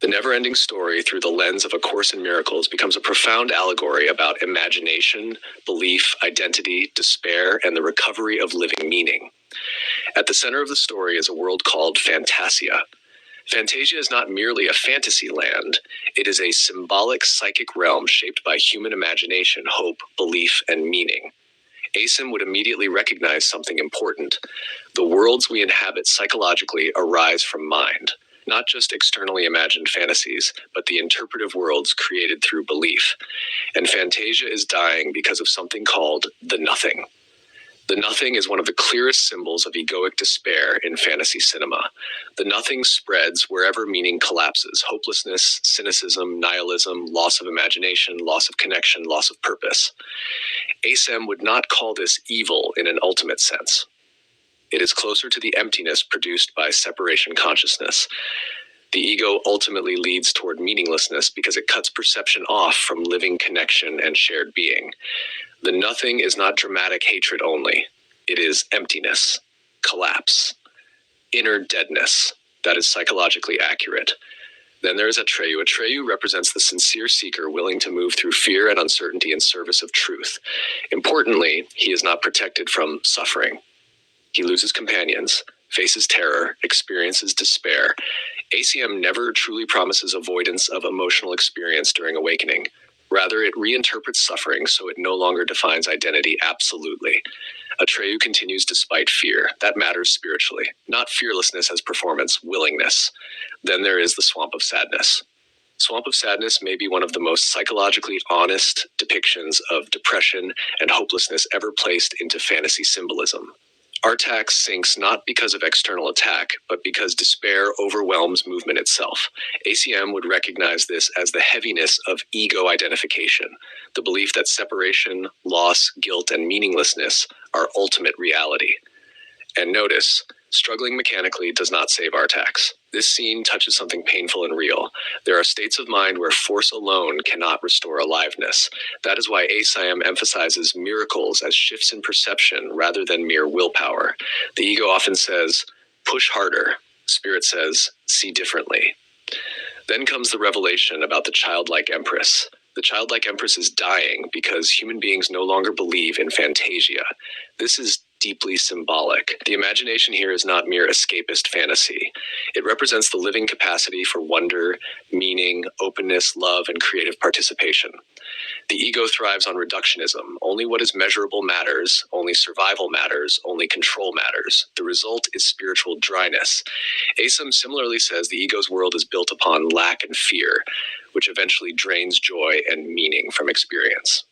The never-ending story through the lens of A Course in Miracles becomes a profound allegory about imagination, belief, identity, despair, and the recovery of living meaning. At the center of the story is a world called Fantasia. Fantasia is not merely a fantasy land. It is a symbolic psychic realm shaped by human imagination, hope, belief, and meaning. ACIM would immediately recognize something important. The worlds we inhabit psychologically arise from mind. Not just externally imagined fantasies, but the interpretive worlds created through belief. And Fantasia is dying because of something called the nothing. The nothing is one of the clearest symbols of egoic despair in fantasy cinema. The nothing spreads wherever meaning collapses: hopelessness, cynicism, nihilism, loss of imagination, loss of connection, loss of purpose. ACIM would not call this evil in an ultimate sense. It is closer to the emptiness produced by separation consciousness. The ego ultimately leads toward meaninglessness because it cuts perception off from living connection and shared being. The nothing is not dramatic hatred only. It is emptiness, collapse, inner deadness. That is psychologically accurate. Then there is Atreyu. Atreyu represents the sincere seeker willing to move through fear and uncertainty in service of truth. Importantly, he is not protected from suffering. He loses companions, faces terror, experiences despair. ACIM never truly promises avoidance of emotional experience during awakening. Rather, it reinterprets suffering so it no longer defines identity absolutely. Atreyu continues despite fear. That matters spiritually. Not fearlessness as performance, willingness. Then there is the Swamp of Sadness. Swamp of Sadness may be one of the most psychologically honest depictions of depression and hopelessness ever placed into fantasy symbolism. Artax sinks not because of external attack, but because despair overwhelms movement itself. ACM would recognize this as the heaviness of ego identification, the belief that separation, loss, guilt, and meaninglessness are ultimate reality. And notice, struggling mechanically does not save Artax. This scene touches something painful and real. There are states of mind where force alone cannot restore aliveness. That is why ACIM emphasizes miracles as shifts in perception rather than mere willpower. The ego often says, push harder. Spirit says, see differently. Then comes the revelation about the childlike empress. The childlike empress is dying because human beings no longer believe in Fantasia. This is deeply symbolic. The imagination here is not mere escapist fantasy. It represents the living capacity for wonder, meaning, openness, love, and creative participation. The ego thrives on reductionism. Only what is measurable matters, only survival matters, only control matters. The result is spiritual dryness. ACIM similarly says the ego's world is built upon lack and fear, which eventually drains joy and meaning from experience.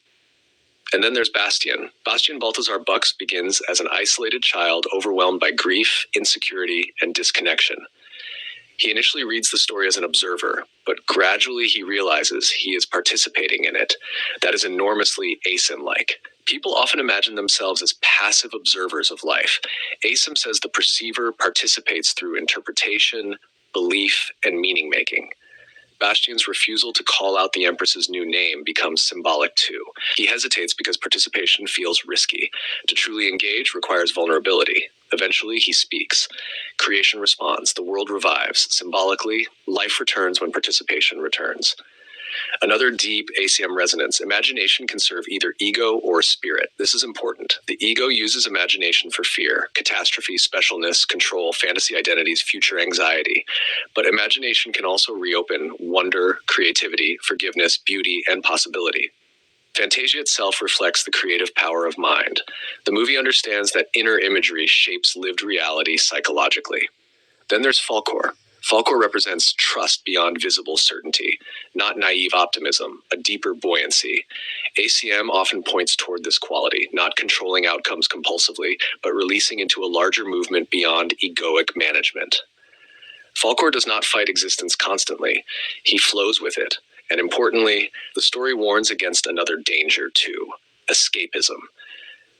And then there's Bastian. Bastian Balthazar Bucks begins as an isolated child overwhelmed by grief, insecurity, and disconnection. He initially reads the story as an observer, but gradually he realizes he is participating in it. That is enormously ACIM-like. People often imagine themselves as passive observers of life. ACIM says the perceiver participates through interpretation, belief, and meaning-making. Bastian's refusal to call out the Empress's new name becomes symbolic too. He hesitates because participation feels risky. To truly engage requires vulnerability. Eventually, he speaks. Creation responds. The world revives. Symbolically, life returns when participation returns. Another deep ACM resonance. Imagination can serve either ego or spirit. This is important. The ego uses imagination for fear, catastrophe, specialness, control, fantasy identities, future anxiety. But imagination can also reopen wonder, creativity, forgiveness, beauty, and possibility. Fantasia itself reflects the creative power of mind. The movie understands that inner imagery shapes lived reality psychologically. Then there's Falkor. Falkor represents trust beyond visible certainty, not naive optimism, a deeper buoyancy. ACM often points toward this quality, not controlling outcomes compulsively, but releasing into a larger movement beyond egoic management. Falkor does not fight existence constantly. He flows with it. And importantly, the story warns against another danger too: escapism.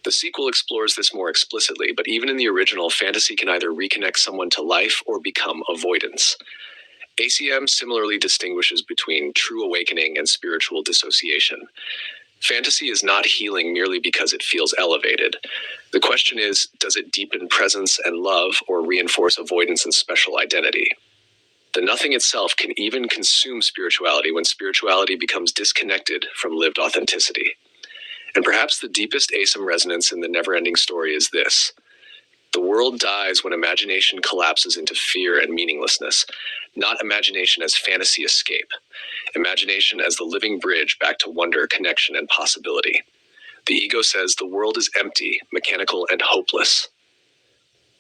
The sequel explores this more explicitly, but even in the original, fantasy can either reconnect someone to life or become avoidance. ACM similarly distinguishes between true awakening and spiritual dissociation. Fantasy is not healing merely because it feels elevated. The question is, does it deepen presence and love or reinforce avoidance and special identity? The nothing itself can even consume spirituality when spirituality becomes disconnected from lived authenticity. And perhaps the deepest ACIM resonance in the never-ending story is this. The world dies when imagination collapses into fear and meaninglessness, not imagination as fantasy escape, imagination as the living bridge back to wonder, connection, and possibility. The ego says the world is empty, mechanical, and hopeless.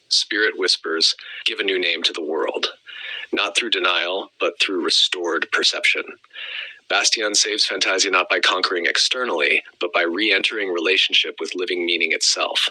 Spirit whispers, give a new name to the world, not through denial, but through restored perception. Bastian saves Fantasia not by conquering externally, but by re-entering relationship with living meaning itself.